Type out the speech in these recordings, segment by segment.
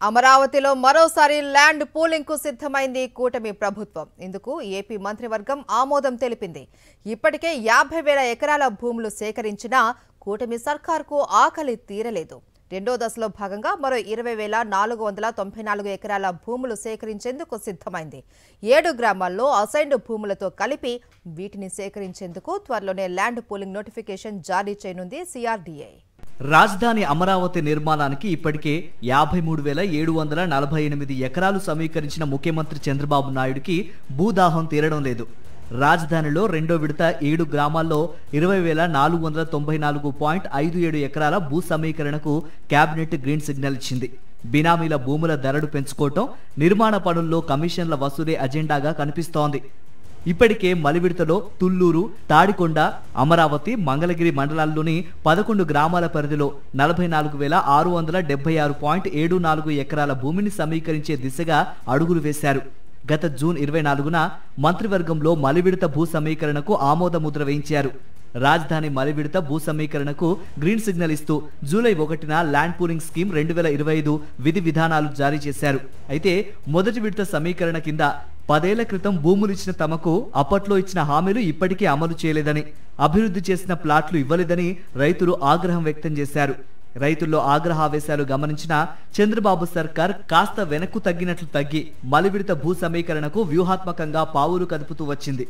అమరావతిలో మరోసారి land pooling కు సిద్ధమైంది కూటమి ప్రభుత్వం. ఇందుకు ఏపీ మంత్రివర్గం ఆమోదం తెలిపింది. ఇప్పటికే 50,000 ఎకరాల భూములు సేకరించినా కూటమి సర్కార్కు ఆకలి తీరలేదు. రెండో దశలో భాగంగా మరో 20,494 ఎకరాల భూములు సేకరించేందుకు సిద్ధమైంది. 7 గ్రామాల్లో అసైన్డ్ భూములతో కలిపి వీటిని సేకరించేందుకు త్వరలోనే ల్యాండ్ పూలింగ్ నోటిఫికేషన్ జారీ చేయనుంది సిఆర్డీఏ. రాజధాని అమరావతి నిర్మాణానికి ఇప్పటికే 53,748 ఎకరాలు సమీకరించిన ముఖ్యమంత్రి చంద్రబాబు నాయుడుకి భూదాహం తీరడం లేదు. రాజధానిలో రెండో విడత 7 గ్రామాల్లో 20,494.57 ఎకరాల భూ సమీకరణకు కేబినెట్ గ్రీన్ సిగ్నల్ ఇచ్చింది. బినామీల భూముల ధరలు పెంచుకోవటం, నిర్మాణ పనుల్లో కమిషన్ల వసూలే అజెండాగా కనిపిస్తోంది. ఇప్పటికే మలివిడతలో తుళ్లూరు, తాడికొండ, అమరావతి, మంగళగిరి మండలాల్లోని 11 గ్రామాల పరిధిలో 44,676.74 ఎకరాల భూమిని సమీకరించే దిశగా అడుగులు వేశారు. గత జూన్ 24న మంత్రివర్గంలో మలివిడత భూ సమీకరణకు ఆమోద ముద్ర వేయించారు. రాజధాని మలివిడత భూ సమీకరణకు గ్రీన్ సిగ్నల్ ఇస్తూ జూలై 1న ల్యాండ్ పూలింగ్ స్కీమ్ 2025 విధి విధానాలు జారీ చేశారు. అయితే మొదటి విడత సమీకరణ కింద 10 ఏళ్ల క్రితం భూములిచ్చిన తమకు అప్పట్లో ఇచ్చిన హామీలు ఇప్పటికీ అమలు చేయలేదని, అభివృద్ధి చేసిన ప్లాట్లు ఇవ్వలేదని రైతులు ఆగ్రహం వ్యక్తం చేశారు. రైతుల్లో ఆగ్రహావేశాలు గమనించిన చంద్రబాబు సర్కార్ కాస్త వెనక్కు తగ్గినట్లు తగ్గి మలివిడత భూ సమీకరణకు వ్యూహాత్మకంగా పావులు కదుపుతూ వచ్చింది.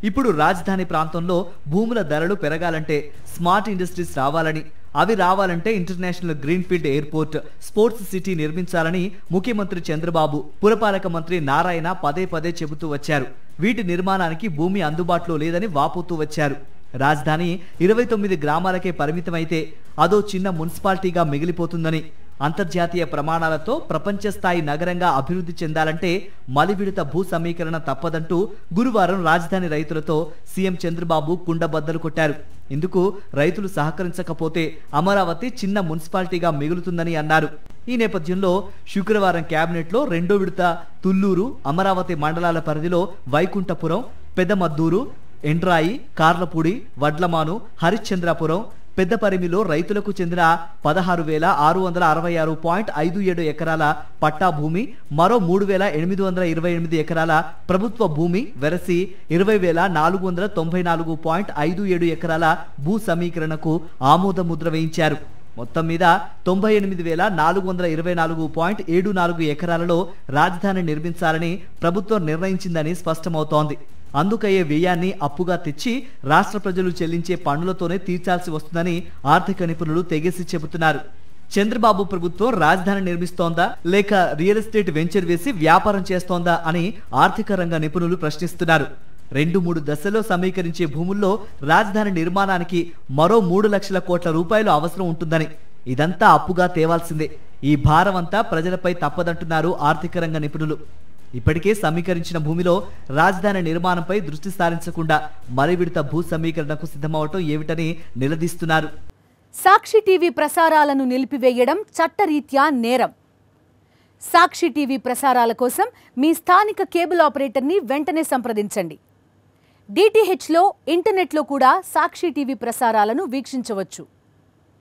ఇప్పుడు రాజధాని ప్రాంతంలో భూముల ధరలు పెరగాలంటే స్మార్ట్ ఇండస్ట్రీస్ రావాలని, అవి రావాలంటే international greenfield airport, sports city నిర్మించాలని ముఖ్యమంత్రి చంద్రబాబు, పురపాలక మంత్రి నారాయణ పదే పదే చెబుతూ వచ్చారు. వీటి నిర్మాణానికి భూమి అందుబాటులో లేదని వాపోతూ వచ్చారు. రాజధాని 29 గ్రామాలకే పరిమితమైతే అదో చిన్న మున్సిపాలిటీగా మిగిలిపోతుందని, అంతర్జాతీయ ప్రమాణాలతో ప్రపంచ స్థాయి నగరంగా అభివృద్ధి చెందాలంటే మలివిడత భూ సమీకరణ తప్పదంటూ గురువారం రాజధాని రైతులతో సీఎం చంద్రబాబు కుండబద్దలు కొట్టారు. ఇందుకు రైతులు సహకరించకపోతే అమరావతి చిన్న మున్సిపాలిటీగా మిగులుతుందని అన్నారు. ఈ నేపథ్యంలో శుక్రవారం కేబినెట్లో రెండో విడత తుళ్లూరు, అమరావతి మండలాల పరిధిలో వైకుంఠపురం, పెదమద్దూరు, ఎండ్రాయి, కార్లపూడి, వడ్లమాను, హరిశ్చంద్రాపురం, పెద్దపరిమిలో రైతులకు చెందిన 16,666.57 ఎకరాల పట్టా భూమి, మరో 3,828 ఎకరాల ప్రభుత్వ భూమి వెరసి 20,494.57 ఎకరాల భూ సమీకరణకు ఆమోద ముద్ర వేయించారు. మొత్తం మీద 98,424.74 ఎకరాలలో రాజధాని నిర్మించాలని ప్రభుత్వం నిర్ణయించిందని స్పష్టమవుతోంది. అందుకయ్యే వ్యయాన్ని అప్పుగా తెచ్చి రాష్ట్ర ప్రజలు చెల్లించే పన్నులతోనే తీర్చాల్సి వస్తుందని ఆర్థిక నిపుణులు తెగేసి చెబుతున్నారు. చంద్రబాబు ప్రభుత్వం రాజధాని నిర్మిస్తోందా లేక రియల్ ఎస్టేట్ వెంచర్ వేసి వ్యాపారం చేస్తోందా అని ఆర్థిక రంగ నిపుణులు ప్రశ్నిస్తున్నారు. 2-3 దశల్లో సమీకరించే భూముల్లో రాజధాని నిర్మాణానికి మరో 3 లక్షల కోట్ల రూపాయలు అవసరం ఉంటుందని, ఇదంతా అప్పుగా తేవాల్సిందే. ఈ భారం అంతా ప్రజలపై తప్పదంటున్నారు ఆర్థిక రంగ నిపుణులు. ఇప్పటికే సమీకరించిన భూమిలో రాజధాని నిర్మాణంపై దృష్టి సారించకుండా మలివిడత భూ సమీకరణకు సిద్ధమవటం ఏమిటని నిలదీస్తున్నారు. సాక్షి టీవీ ప్రసారాలను నిలిపివేయడం చట్టరీత్యా నేరం. సాక్షి టీవీ ప్రసారాల కోసం మీ స్థానిక కేబుల్ ఆపరేటర్ని వెంటనే సంప్రదించండి. DTHలో, ఇంటర్నెట్లో కూడా సాక్షి టీవీ ప్రసారాలను వీక్షించవచ్చు.